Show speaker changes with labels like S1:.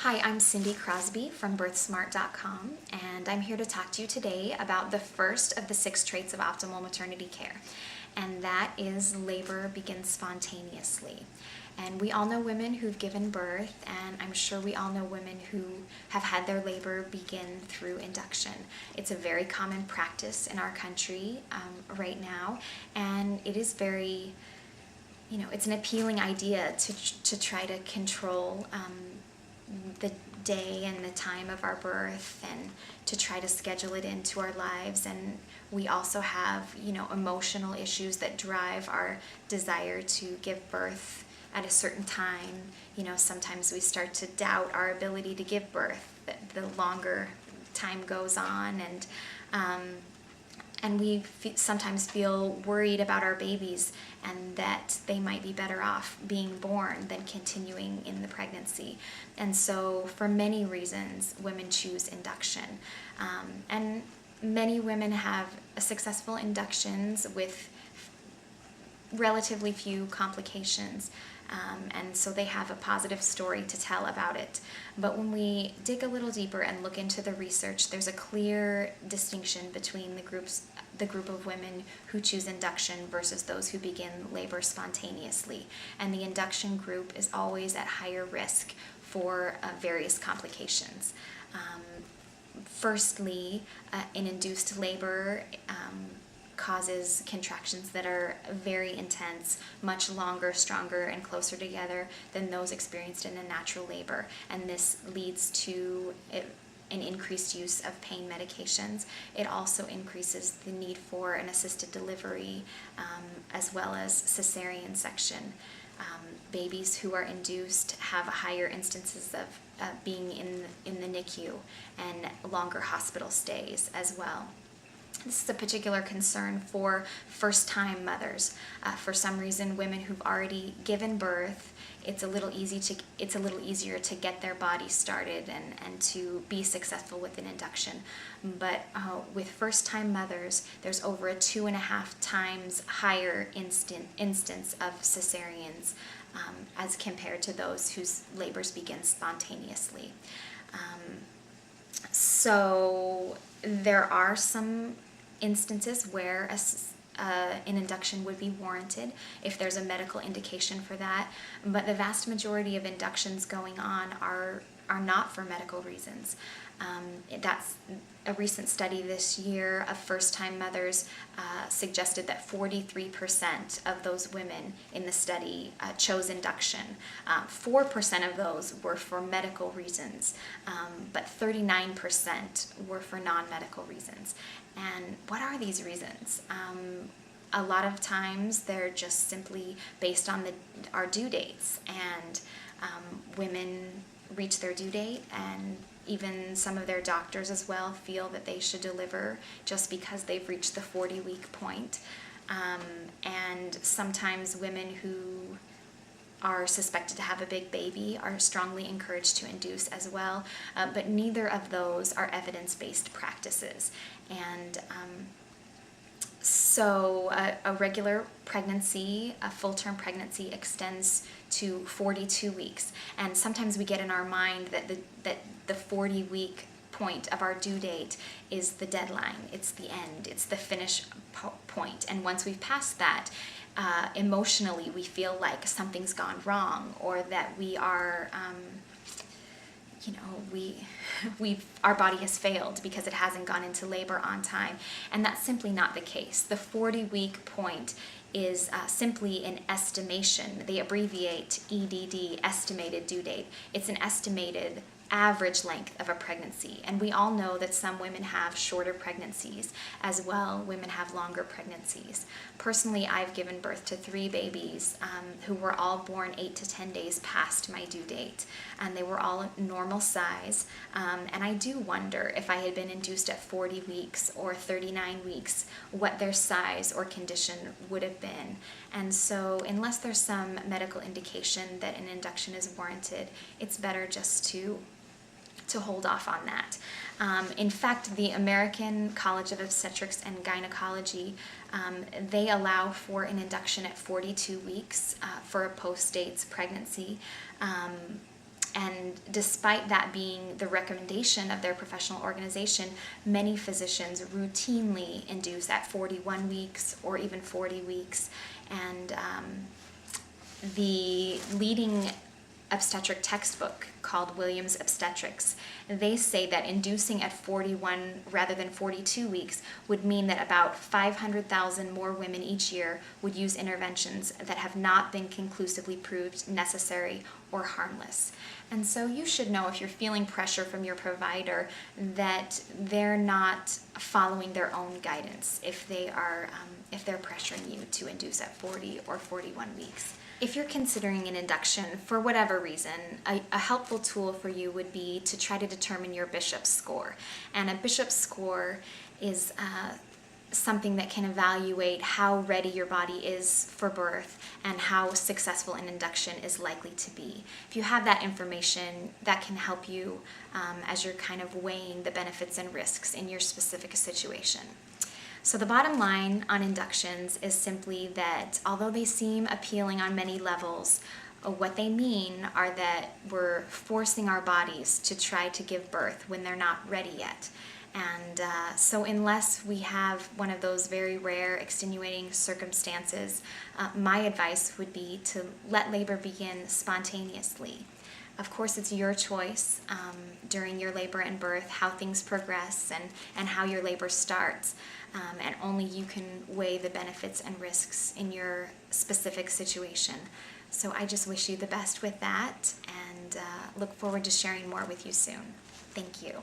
S1: Hi, I'm Cindy Crosby from birthsmart.com, and I'm here to talk to you today about the first of the 6 traits of optimal maternity care, and that is labor begins spontaneously. And we all know women who've given birth, and I'm sure we all know women who have had their labor begin through induction. It's a very common practice in our country right now, and it is very, it's an appealing idea to try to control the day and the time of our birth and to try to schedule it into our lives. And we also have, emotional issues that drive our desire to give birth at a certain time. Sometimes we start to doubt our ability to give birth the longer time goes on, and we sometimes feel worried about our babies and that they might be better off being born than continuing in the pregnancy. And so for many reasons, women choose induction. And many women have successful inductions with relatively few complications. And so they have a positive story to tell about it. But when we dig a little deeper and look into the research, there's a clear distinction between the group of women who choose induction versus those who begin labor spontaneously. And the induction group is always at higher risk for various complications. Firstly, an induced labor causes contractions that are very intense, much longer, stronger, and closer together than those experienced in a natural labor. And this leads to an increased use of pain medications. It also increases the need for an assisted delivery as well as cesarean section. Babies who are induced have higher instances of being in the NICU and longer hospital stays as well. This is a particular concern for first-time mothers. For some reason, women who've already given birth, it's a little easier to get their body started and to be successful with an induction. But with first-time mothers, there's over a 2.5 times higher instance of cesareans as compared to those whose labors begin spontaneously. So there are some instances where an induction would be warranted if there's a medical indication for that, but the vast majority of inductions going on are not for medical reasons. That's a recent study this year of first-time mothers suggested that 43% of those women in the study chose induction. 4% of those were for medical reasons, but 39% were for non-medical reasons. And what are these reasons? A lot of times they're just simply based on our due dates, and women reach their due date, and even some of their doctors as well feel that they should deliver just because they've reached the 40-week point. And sometimes women who are suspected to have a big baby are strongly encouraged to induce as well, but neither of those are evidence-based practices. And so a regular pregnancy, a full-term pregnancy, extends to 42 weeks. And sometimes we get in our mind that the 40-week point of our due date is the deadline, it's the end, it's the finish point. And once we've passed that, emotionally we feel like something's gone wrong, or that we are our body has failed because it hasn't gone into labor on time. And that's simply not the case. The 40-week point is simply an estimation. They abbreviate EDD, estimated due date. It's an estimated average length of a pregnancy. And we all know that some women have shorter pregnancies as well. Women have longer pregnancies. Personally, I've given birth to 3 babies who were all born 8 to 10 days past my due date. And they were all normal size. And I do wonder if I had been induced at 40 weeks or 39 weeks, what their size or condition would have been. And so unless there's some medical indication that an induction is warranted, it's better just to hold off on that. In fact, the American College of Obstetrics and Gynecology, they allow for an induction at 42 weeks for a postdates pregnancy. And despite that being the recommendation of their professional organization, many physicians routinely induce at 41 weeks or even 40 weeks. And the leading obstetric textbook called Williams Obstetrics, they say that inducing at 41 rather than 42 weeks would mean that about 500,000 more women each year would use interventions that have not been conclusively proved necessary or harmless. And so you should know, if you're feeling pressure from your provider, that they're not following their own guidance if they're pressuring you to induce at 40 or 41 weeks. If you're considering an induction for whatever reason, a helpful tool for you would be to try to determine your Bishop's score. And a Bishop's score is something that can evaluate how ready your body is for birth and how successful an induction is likely to be. If you have that information, that can help you as you're kind of weighing the benefits and risks in your specific situation. So the bottom line on inductions is simply that although they seem appealing on many levels, what they mean are that we're forcing our bodies to try to give birth when they're not ready yet. And so unless we have one of those very rare extenuating circumstances, my advice would be to let labor begin spontaneously. Of course, it's your choice during your labor and birth how things progress and how your labor starts. And only you can weigh the benefits and risks in your specific situation. So I just wish you the best with that, and look forward to sharing more with you soon. Thank you.